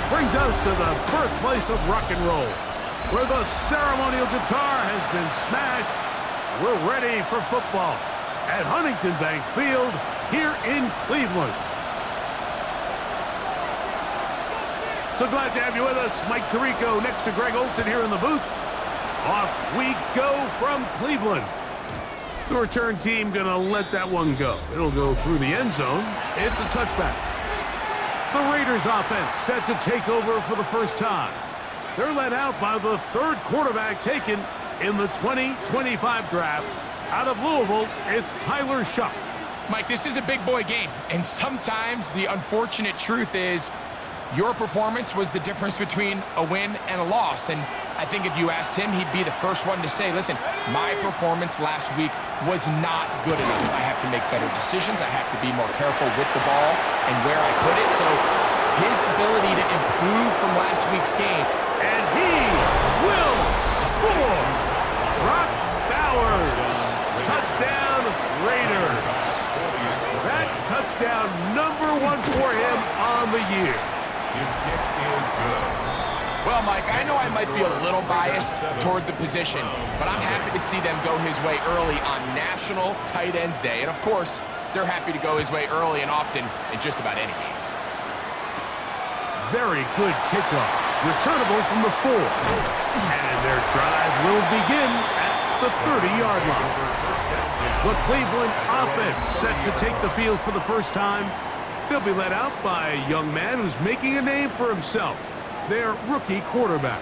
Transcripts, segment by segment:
brings us to the birthplace of rock and roll, where the ceremonial guitar has been smashed. We're ready for football at Huntington Bank Field here in Cleveland. So glad to have you with us. Mike Tirico next to Greg Olson here in the booth. Off we go from Cleveland. The return team gonna let that one go. It'll go through the end zone. It's a touchback. The Raiders offense set to take over for the first time. They're led out by the third quarterback taken in the 2025 draft. Out of Louisville, it's Tyler Shuck. Mike, this is a big boy game, and sometimes the unfortunate truth is your performance was the difference between a win and a loss. And I think if you asked him, he'd be the first one to say, listen, my performance last week was not good enough. I have to make better decisions. I have to be more careful with the ball and where I put it. So his ability to improve from last week's game. And he will score. Brock Bowers. Touchdown Raiders. That touchdown #1 for him on the year. His kick is good. Well, Mike, I know I might be a little biased toward the position, but I'm happy to see them go his way early on National Tight Ends Day. And, of course, they're happy to go his way early and often in just about any game. Very good kickoff. Returnable from the 4. And their drive will begin at the 30-yard line. The Cleveland offense set to take the field for the first time. They'll be led out by a young man who's making a name for himself, their rookie quarterback.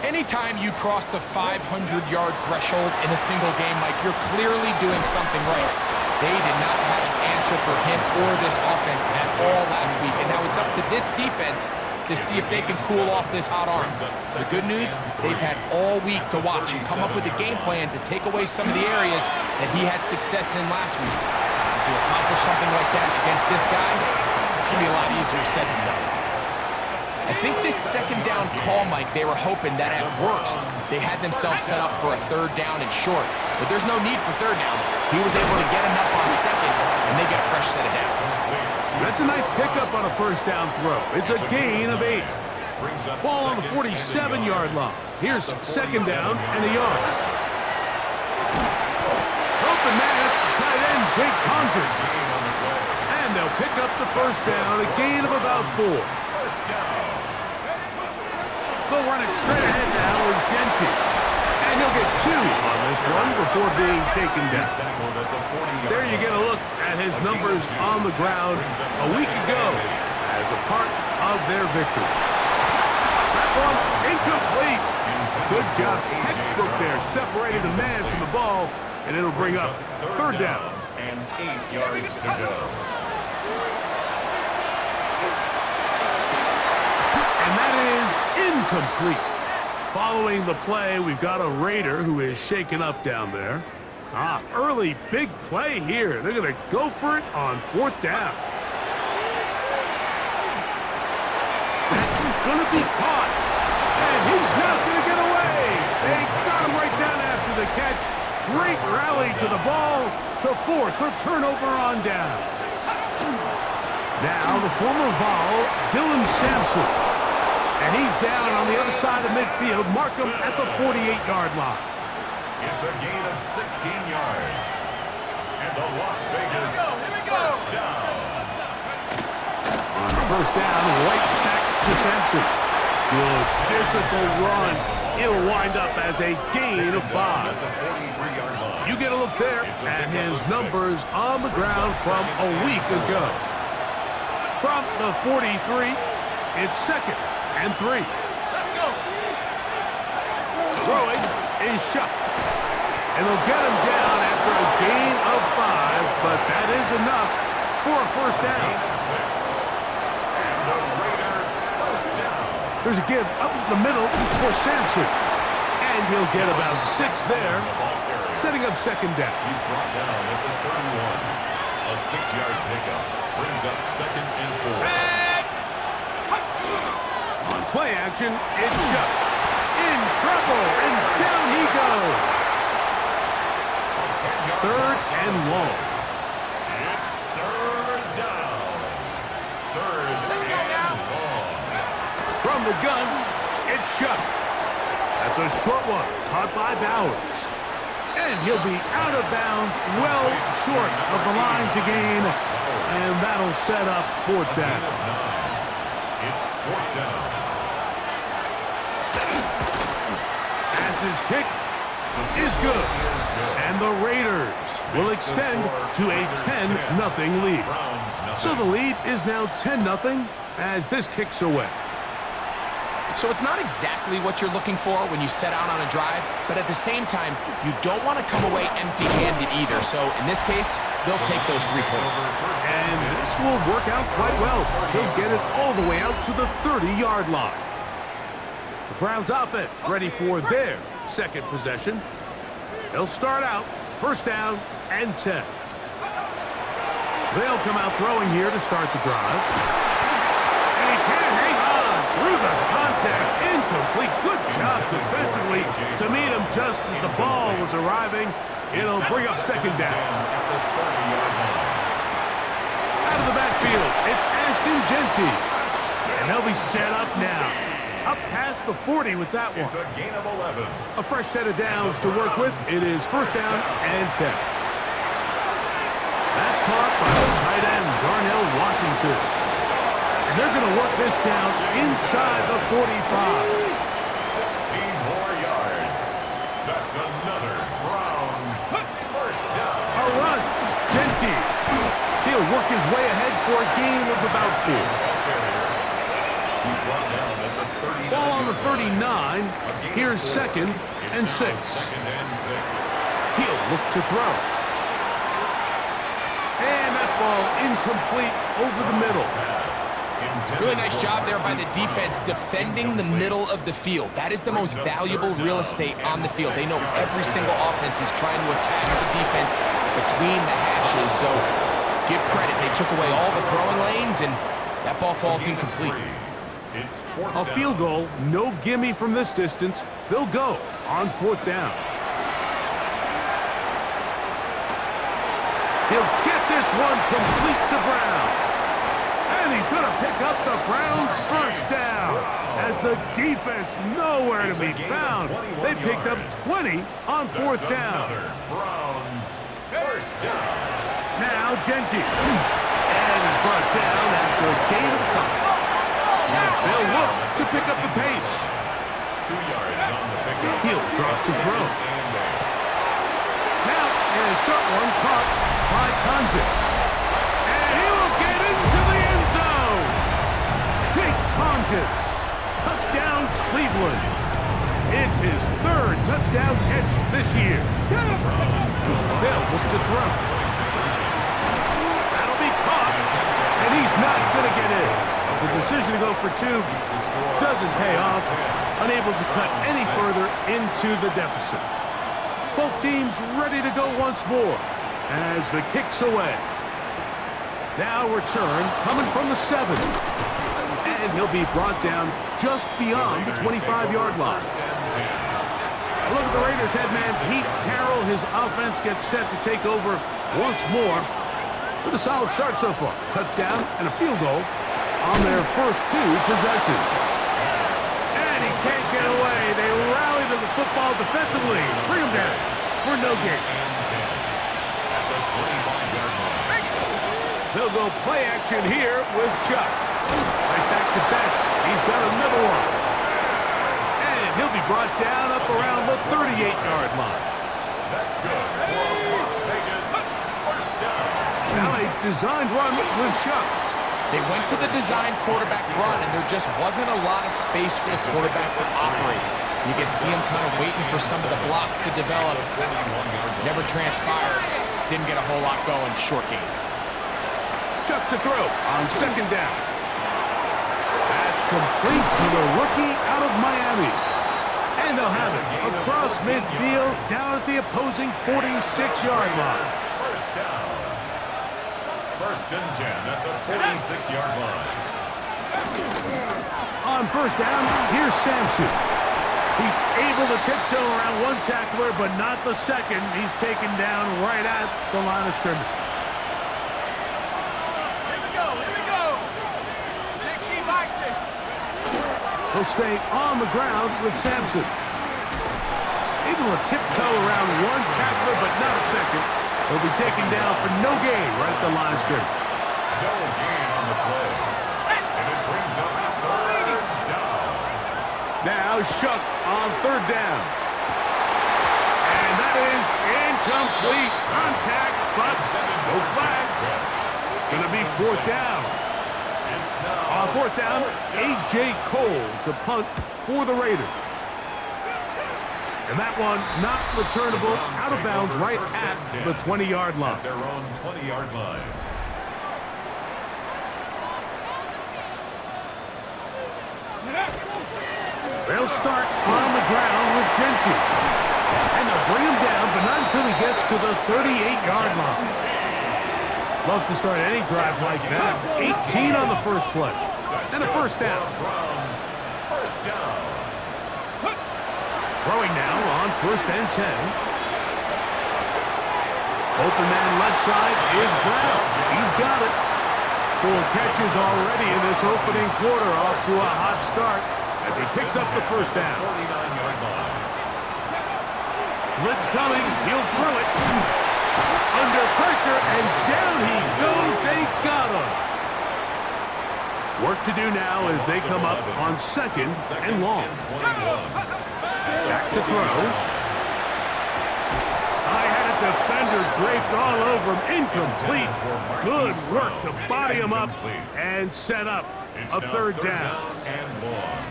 Anytime you cross the 500-yard threshold in a single game, Mike, you're clearly doing something right. They did not have an answer for him or this offense at all last week, and now it's up to this defense to see if they can cool off this hot arm. The good news, they've had all week to watch and come up with a game plan to take away some of the areas that he had success in last week. To accomplish something like that against this guy, it's going to be a lot easier said than done. I think this second down call, Mike, they were hoping that at worst, they had themselves set up for a third down and short. But there's no need for third down. He was able to get enough on second, and they get a fresh set of downs. That's a nice pickup on a first down throw. It's a gain of 8. Ball on the 47-yard line. Here's second down and a yard. Open man, it's the tight end, Jake Tonjes. And they'll pick up the first down, a gain of about 4. They'll run it straight ahead now with Genty. And he'll get 2 on this one before being taken down. There you get a look at his numbers on the ground a week ago as a part of their victory. That one incomplete. Good job, textbook there, separating the man from the ball, and it'll bring up third down. And 8 yards to go. And that is incomplete. Following the play, we've got a Raider who is shaken up down there. Early big play here. They're going to go for it on fourth down. That's going to be caught. And he's not going to get away. They got him right down after the catch. Great rally to the ball to force a turnover on down. Now the former Vol, Dylan Sampson. And he's down on the other side of midfield. Mark him at the 48-yard line. It's a gain of 16 yards. And the Las Vegas first down. On first down, right back to Sampson. Good physical run. It'll wind up as a gain of 5. You get a look there at his numbers on the ground from a week ago. From the 43, it's second and 3. Let's go. Throwing is Shuck. And they'll get him down after a gain of 5, but that is enough for a first down. And the Raider first down. There's a give up the middle for Sampson. And he'll get about 6 there, setting up second down. He's brought down at the 31. A 6-yard pickup brings up second and 4. On play action, it's Shuck. In trouble, and down he goes. Third and long. It's third down. Third and long. From the gun, it's Shuck. That's a short one, caught by Bowers. And he'll be out of bounds, well short of the line to gain. And that'll set up fourth down. It's fourth down. Passes kick is good. And the Raiders will extend to a 10-0 lead. So the lead is now 10-0 as this kicks away. So it's not exactly what you're looking for when you set out on a drive, but at the same time, you don't want to come away empty-handed either. So in this case, they'll take those 3 points. And this will work out quite well. He'll get it all the way out to the 30-yard line. The Browns offense ready for their second possession. They'll start out first down and 10. They'll come out throwing here to start the drive. And he can't hang on through the contact. Incomplete. Good job defensively to meet him just as the ball was arriving. It'll bring up second down. Out of the backfield, it's Ashton Genty. And they'll be set up now. Up past the 40 with that one. It's a gain of 11. A fresh set of downs to work with. It is first down and 10. That's caught by the tight end, Darnell Washington. And they're going to work this down inside the 45. 16 more yards. That's another Browns first down. A run. Genty. He'll work his way ahead for a gain of about 4. He's brought down at the 39. Ball on the 39. Here's second and 6. Second and 6. He'll look to throw. And that ball incomplete over the middle. Really nice job there by the defense defending the middle of the field. That is the most valuable real estate on the field. They know every single offense is trying to attack the defense between the hashes. So give credit. They took away all the throwing lanes, and that ball falls incomplete. A field goal, no gimme from this distance. They'll go on fourth down. He'll get this one complete to Brown. And he's going to pick up the Browns' first down. As the defense nowhere to be found. They picked up 20 on fourth down. Browns first down. Now Genty. And he's brought down after a gain of a couple. They'll look to pick up the pace. 2 yards on the pickup. He'll drop the throw. Now, and a short one caught by Tonjes. And he will get into the end zone. Jake Tonjes. Touchdown, Cleveland. It's his third touchdown catch this year. They'll look to throw. That'll be caught. And he's not going to get in. The decision to go for 2 doesn't pay off. Unable to cut any further into the deficit. Both teams ready to go once more as the kick's away. Now return coming from the 7. And he'll be brought down just beyond the 25-yard line. Look at the Raiders head man Pete Carroll. His offense gets set to take over once more with a solid start so far. Touchdown and a field goal on their first 2 possessions. And he can't get away. They rally to the football defensively. Bring him down for no gain. They'll go play action here with Chuck. Right back to Betch. He's got another one. And he'll be brought down up around the 38-yard line. That's good for Las Vegas. First down. Now a designed run with Chuck. They went to the design quarterback run, and there just wasn't a lot of space for the quarterback to operate. You can see him kind of waiting for some of the blocks to develop. Never transpired. Didn't get a whole lot going. Short game. Chuck to throw on second down. That's complete to the rookie out of Miami. And they'll have it across midfield down at the opposing 46-yard line. First down. First and 10 at the 46-yard line. On first down, here's Sampson. He's able to tiptoe around one tackler, but not the second. He's taken down right at the line of scrimmage. Here we go. 60 by 60. He'll stay on the ground with Sampson. Able to tiptoe around one tackler, but not a second. He'll be taken down for no gain right at the line of scrimmage. No gain on the play. And it brings up third down. Now Shuck on third down. And that is incomplete. Contact, but no flags. It's going to be fourth down. On fourth down, A.J. Cole to punt for the Raiders. And that one not returnable, out of bounds right at the 20-yard line. At their own 20-yard line. They'll start on the ground with Gentry. And they'll bring him down, but not until he gets to the 38-yard line. Love to start any drive like that. 18 on the first play. And a first down. Browns, first down. Throwing now on first and 10. Open man left side is Brown. He's got it. 4 catches already in this opening quarter, off to a hot start as he picks up the first down. 49-yard line. Blitz coming. He'll throw it. Under pressure, and down he goes. They got him. Work to do now as they come up on second and long. Back to throw. I had a defender draped all over him. Incomplete. Good work to body him up and set up a third down. And long.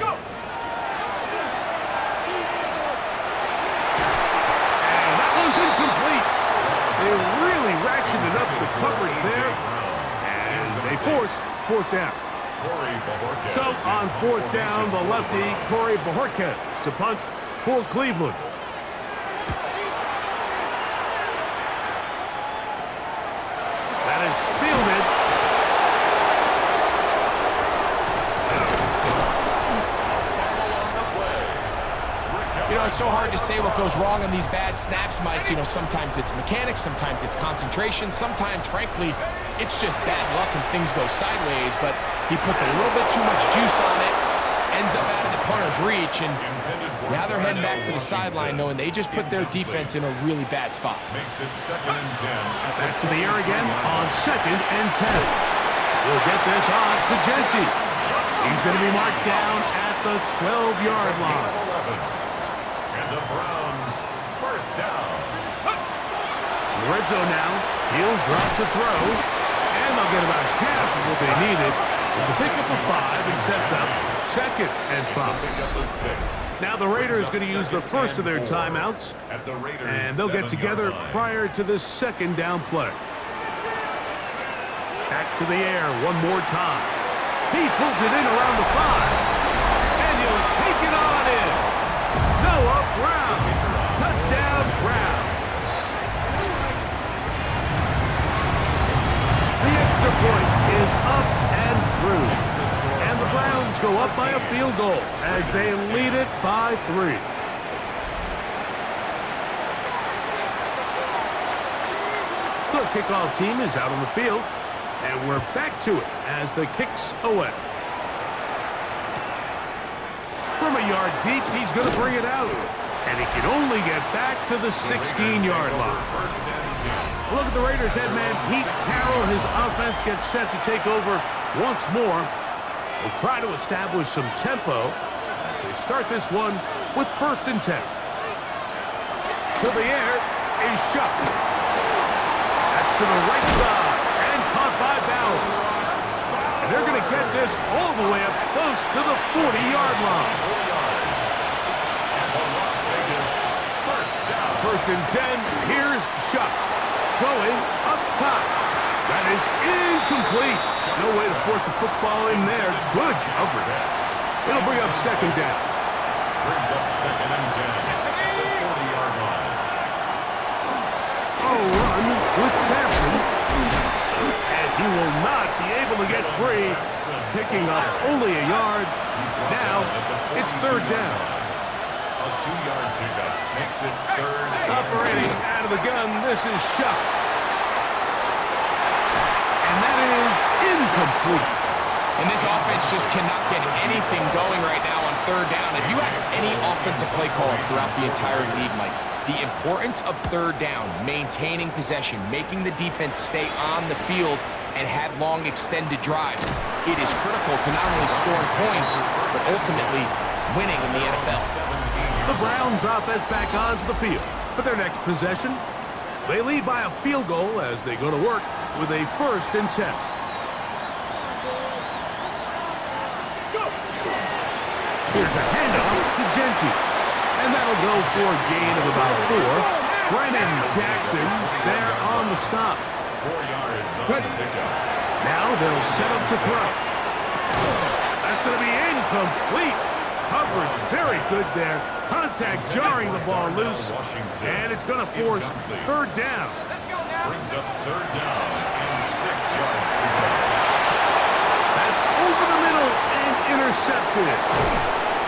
And that one's incomplete. They really ratcheted up the coverage there, and they force fourth down. So on fourth down, the lefty, Corey Bojorquez, to punt for Cleveland. That is fielded. You know, it's so hard to say what goes wrong on these bad snaps, Mike. You know, sometimes it's mechanics, sometimes it's concentration, sometimes, frankly, it's just bad luck and things go sideways, but he puts a little bit too much juice on it, ends up out of the punter's reach, and now they're heading back to the sideline knowing they just put their defense in a really bad spot. Makes it second and 10. Back to the air again on second and 10. We'll get this off to Gentry. He's going to be marked down at the 12-yard line. And the Browns, first down. In the red zone now, he'll drop to throw, and they'll get about half of what they needed. It's a pickup of 5 and sets up second and 5. Now the Raiders going to use the first of their timeouts, and they'll get together prior to the second down play. Back to the air one more time. He pulls it in around the 5, and he'll take it on in. Noah Brown. Touchdown, Browns. The extra point is up and through. And the Browns go up by a field goal as they lead it by 3. The kickoff team is out on the field, and we're back to it as the kick's away. From a yard deep, he's going to bring it out. And he can only get back to the 16-yard line. Look at the Raiders head man, Pete Carroll. His offense gets set to take over once more. They'll try to establish some tempo as they start this one with first and 10. To the air is Shuck. That's to the right side and caught by Bowers. And they're going to get this all the way up close to the 40-yard line. First and 10, here's Shuck. Going up top. That is incomplete. No way to force the football in there. Good coverage. It'll bring up second down. Brings up second and 10 at the 40-yard line. A run with Sampson. And he will not be able to get free. Picking up only a yard. Now it's third down. A 2-yard pickup makes it third. Operating out of the gun, this is Shuck. And that is incomplete. And this offense just cannot get anything going right now on third down. If you ask any offensive play caller throughout the entire league, Mike, the importance of third down, maintaining possession, making the defense stay on the field, and have long extended drives, it is critical to not only scoring points, but ultimately winning in the NFL. The Browns offense back onto the field for their next possession. They lead by a field goal as they go to work with a 1st and 10. Here's a handoff to Genti. And that'll go for a gain of about 4. Brennan Jackson there on the stop. 4 yards on the pickup. Now they'll set up to throw. That's going to be incomplete. Coverage very good there. Contact jarring the ball loose. And it's going to force third down. Brings up third down and 6 yards to go. That's over the middle and intercepted.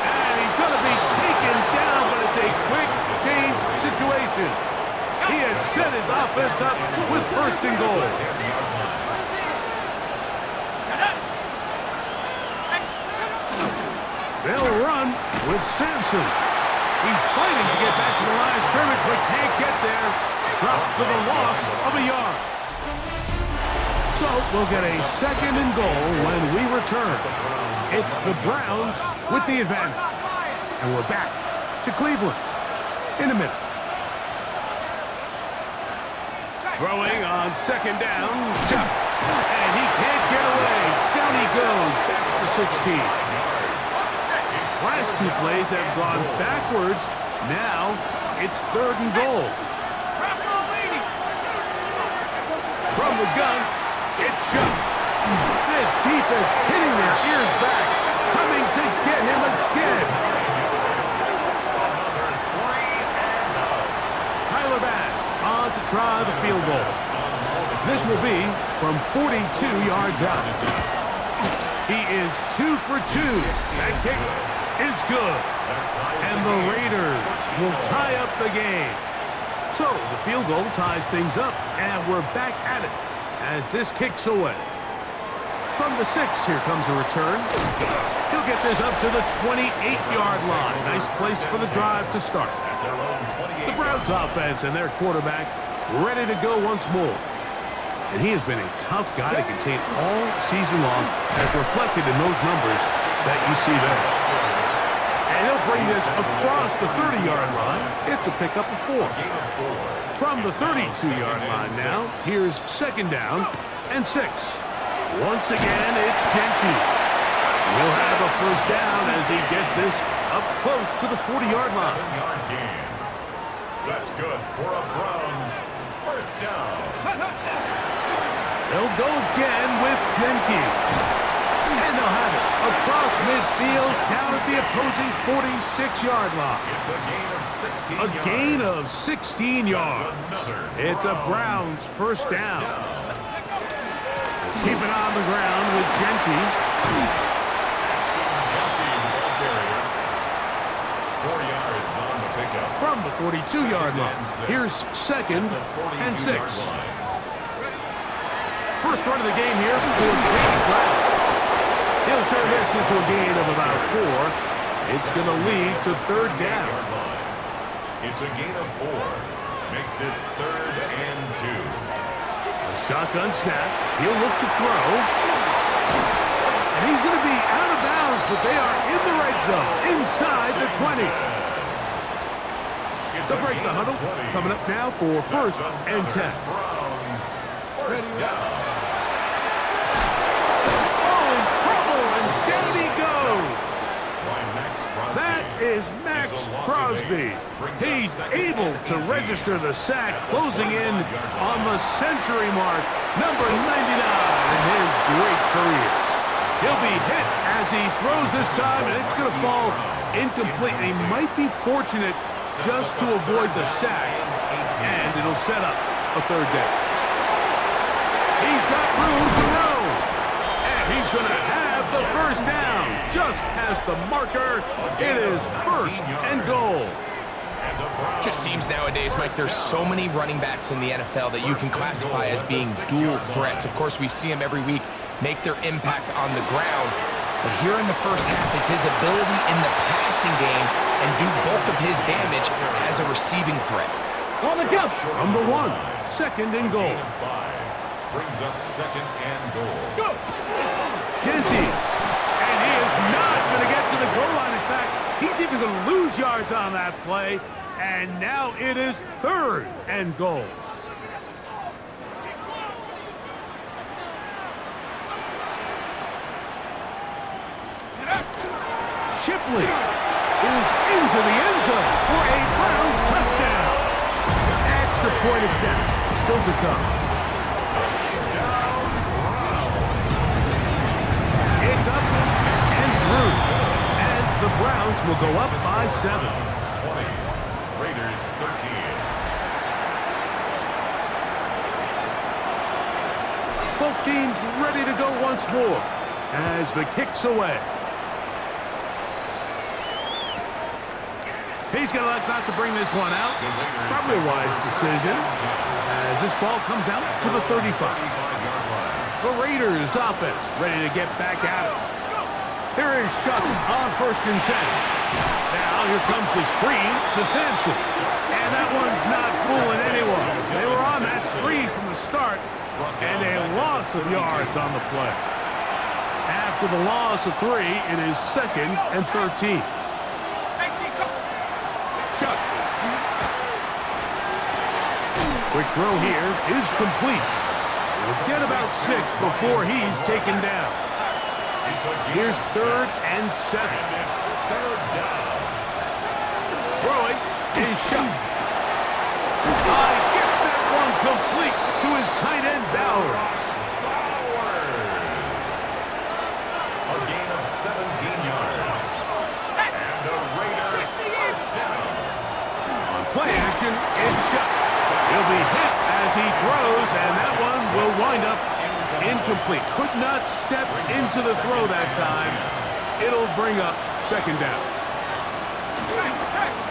And he's going to be taken down, but it's a quick change situation. He has set his offense up with 1st and goal. They'll run with Sampson. He's fighting to get back to the line of scrimmage, but can't get there. Dropped for the loss of a yard. So we'll get a 2nd and goal when we return. It's the Browns with the advantage. And we're back to Cleveland in a minute. Throwing on 2nd down. Shot. And he can't get away. Down he goes. Back to the 16. Last 2 plays have gone backwards. Now it's 3rd and goal. From the gun, it's shot. This defense hitting their ears back, coming to get him again. Tyler Bass on to try the field goal. This will be from 42 yards out. He is 2 for 2. That kick is good. And the Raiders will tie up the game. So the field goal ties things up, and we're back at it as this kicks away. From the 6, here comes a return. He'll get this up to the 28-yard line. Nice place for the drive to start. The Browns offense and their quarterback ready to go once more. And he has been a tough guy to contain all season long, as reflected in those numbers that you see there. And he'll bring this across the 30-yard line. It's a pickup of 4. From the 32-yard line now, here's 2nd down and 6. Once again, it's Genti. He'll have a 1st down as he gets this up close to the 40-yard line. 7-yard gain. That's good for a Browns 1st down. They'll go again with Genti. And they'll have it across midfield down at the opposing 46-yard line. It's a gain of 16 A yards. gain of 16 yards. It's a Browns 1st down. Keep it on the ground with Genti. Genti, ball carrier. 4 yards on the pickup. From the 42-yard line, here's 2nd and 6. First run of the game here for Chase Brown. He'll turn this into a gain of about 4. It's going to lead to 3rd down. It's a gain of 4. Makes it 3rd and 2. A shotgun snap. He'll look to throw. And he's going to be out of bounds, but they are in the red zone, inside the 20. They'll break the huddle. Coming up now for 1st and 10. Browns 1st down. That is Max Crosby. He's able to register the sack, closing in on the century mark, number 99 in his great career. He'll be hit as he throws this time, and it's going to fall incomplete. And he might be fortunate just to avoid the sack, and it'll set up a 3rd down. He's got room to roam, and he's going to have the 1st down. Just past the marker, it is 1st and goal. Just seems nowadays, Mike, there's so many running backs in the NFL that you can classify as being dual threats. Of course, we see them every week make their impact on the ground. But here in the first half, it's his ability in the passing game and do bulk of his damage as a receiving threat. Number 1, second and goal. Gain of 5 brings up second and goal. Genty. And he is not going to get to the goal line. In fact, he's even going to lose yards on that play. And now it is third and goal. Shipley is into the end zone for a Browns touchdown. Extra point attempt still to come. It's up and through. And the Browns will go up by 7. 20. Raiders 13. Both teams ready to go once more as the kick's away. He's going to elect not to bring this one out. Probably a wise decision as this ball comes out to the 35. The Raiders offense ready to get back at it. Here is Shuck on 1st and 10. Now here comes the screen to Sampson. And that one's not fooling anyone. They were on that screen from the start, and a loss of yards on the play. After the loss of 3, it is 2nd and 13. Chuck. Quick throw here is complete. We'll get about 6 before he's taken down. Here's 3rd and 7. It's third down. Throwing is Chuck. Gets that one complete to his tight end Bowers. A gain of 17 yards. And the Raiders first down. Play action, it's Shuck. He'll be hit as he throws, and that one will wind up incomplete. Could not step into the throw that time. It'll bring up 2nd down.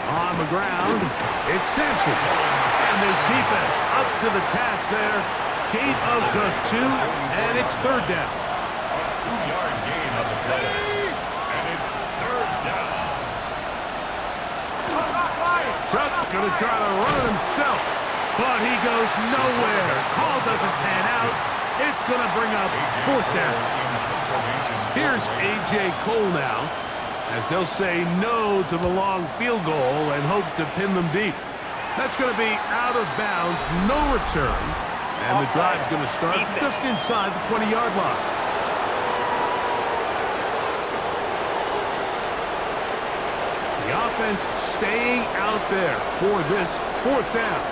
On the ground, it's Sampson. And this defense up to the task there. Gain of just 2, and it's 3rd down. A 2-yard gain on the play. And it's third down. Chuck's going to try to run it himself, but he goes nowhere. Call doesn't pan out. It's going to bring up 4th down. Here's A.J. Cole now, as they'll say no to the long field goal and hope to pin them deep. That's going to be out of bounds, no return, and the drive's going to start just inside the 20-yard line. The offense staying out there for this 4th down.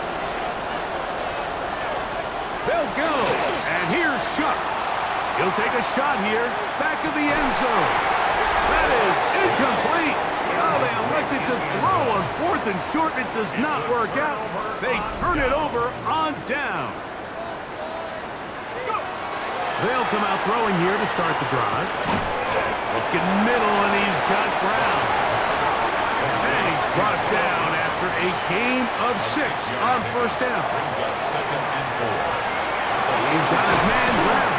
They'll go, and here's Shuck. He'll take a shot here, back of the end zone. That is incomplete. Oh, they elected to throw on 4th and short. It does not work out. They turn it over on down. They'll come out throwing here to start the drive. Looking middle, and he's got Brown. And he's brought down after a gain of 6 on 1st down. Brings up 2nd and 4. He's got his man Brown.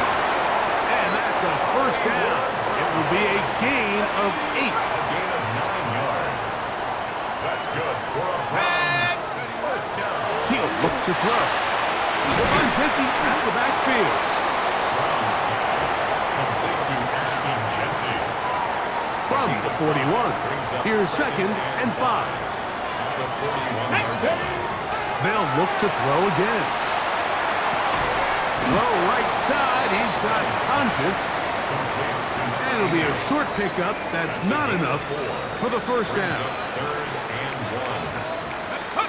And that's a 1st down. It will be a gain of 8. A gain of 9 yards. That's good for a Browns first down. He'll look to throw. He'll find Genty at the backfield. Browns pass complete to Ashton Genty. From the 41. Here's 2nd and 5. The 41-yard line. They'll look to throw again. Throw right side. He's got Tonkus. And it'll be a short pickup. That's not enough for the 1st down. Third and 1.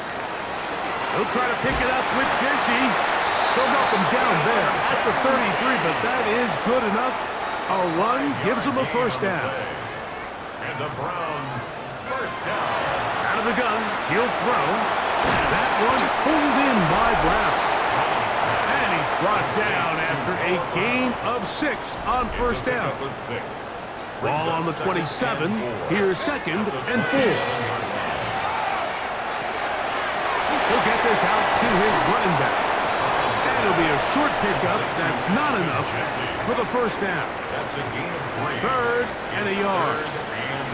He'll try to pick it up with Genty. They'll knock him down there at the 33, but that is good enough. A run gives him a 1st down. And the Browns first down. Out of the gun, he'll throw. That one pulled in by Brown. And he's brought down after a gain of 6 on 1st down. Ball on the 27. Here's 2nd and 4. He'll get this out to his running back. And it'll be a short pickup. That's not enough for the first down. That's a gain of 3. Third and a yard. Third and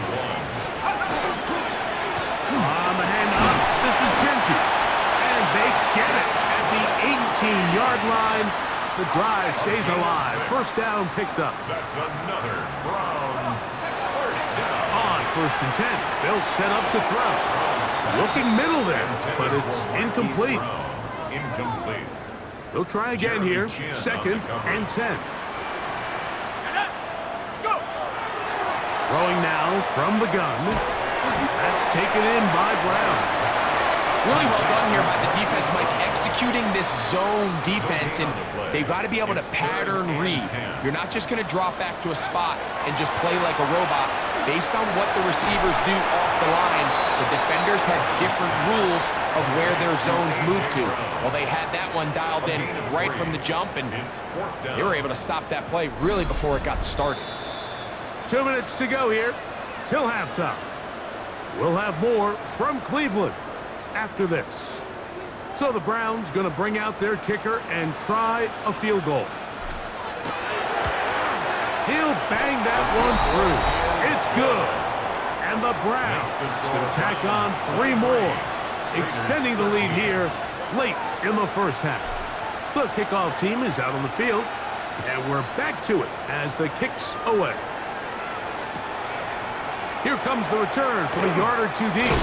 1. On the handoff, this is Genty. And they get it at the 18-yard line. The drive stays alive. First down picked up. That's another Browns first down. On first and 10, they'll set up to throw. Looking middle there, but it's incomplete. Incomplete. They'll try again here. Second and 10. Throwing now from the gun. That's taken in by Brown. Really well done here by the defense, Mike, executing this zone defense, and they've got to be able to pattern read. You're not just going to drop back to a spot and just play like a robot. Based on what the receivers do off the line, the defenders have different rules of where their zones move to. Well, they had that one dialed in right from the jump, and they were able to stop that play really before it got started. 2 minutes to go here till halftime. We'll have more from Cleveland after this. So the Browns going to bring out their kicker and try a field goal. He'll bang that one through. It's good. And the Browns going to tack on 3 more, extending the lead here late in the first half. The kickoff team is out on the field, and we're back to it as the kick's away. Here comes the return from a yard or 2 deep.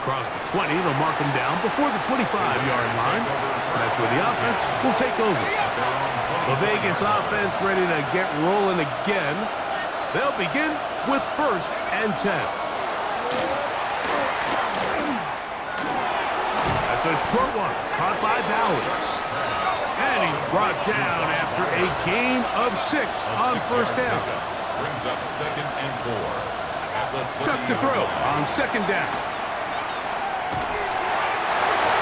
Across the 20, they'll mark him down before the 25-yard line. That's where the offense will take over. The Vegas offense ready to get rolling again. They'll begin with first and 10. That's a short one, caught by Bowers. And he's brought down after a gain of 6 on first down. Brings up second and 4. Chuck to throw on second down.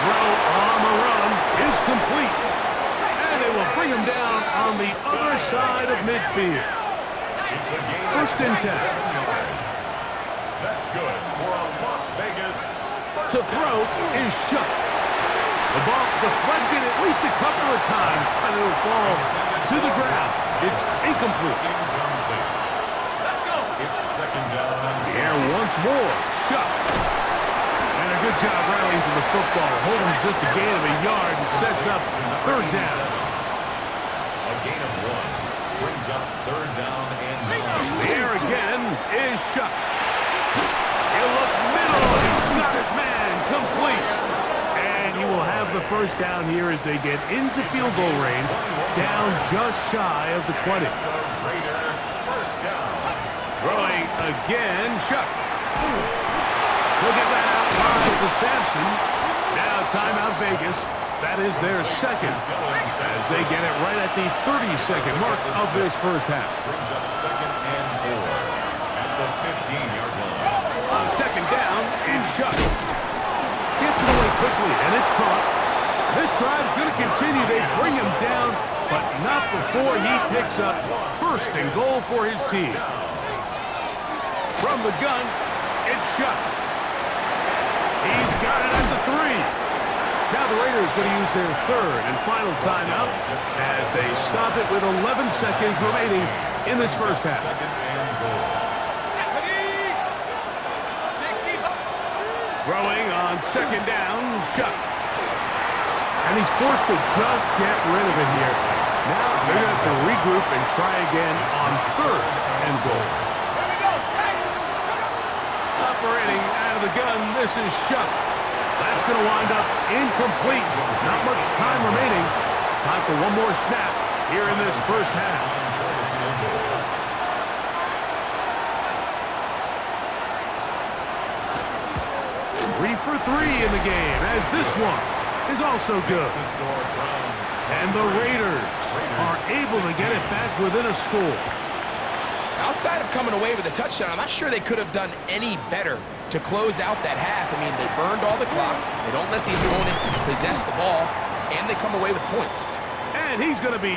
Throw on the run is complete. And they will bring him down on the other side of midfield. First and 10. That's good for a Las Vegas. To throw is shut. The ball deflected at least a couple of times, but it'll fall to the ground. It's incomplete. It's second down. Here once more, shut. And a good job rallying to the football. Holding just a gain of a yard and sets up third down. A gain of 1 brings up third down and 9. The air again is shut. He'll look middle. He's got his man complete. And he will have the first down here as they get into field goal range, down just shy of the 20. Raider first down. Throwing again, shut. He'll get that out wide to Sampson. Now timeout Vegas. That is their second as they get it right at the 30-second mark of this first half. Brings up second and 4 at the 15-yard line. On second down, in shut. Gets it away quickly, and it's caught. This drive's going to continue. They bring him down, but not before he picks up first and goal for his team. From the gun, it's shut. He's got it at the 3. Now the Raiders going to use their third and final timeout as they stop it with 11 seconds remaining in this first half. Second and goal. Throwing on second down, shut. And he's forced to just get rid of it here. Now they're going to have to regroup and try again on third and goal. Operating out of the gun, this is shut. That's going to wind up incomplete. Not much time remaining. Time for one more snap here in this first half. 3 for 3 in the game, as this one is also good. And the Raiders are able to get it back within a score. Outside of coming away with a touchdown, I'm not sure they could have done any better to close out that half. I mean, they burned all the clock. They don't let the opponent possess the ball, and they come away with points. And he's going to be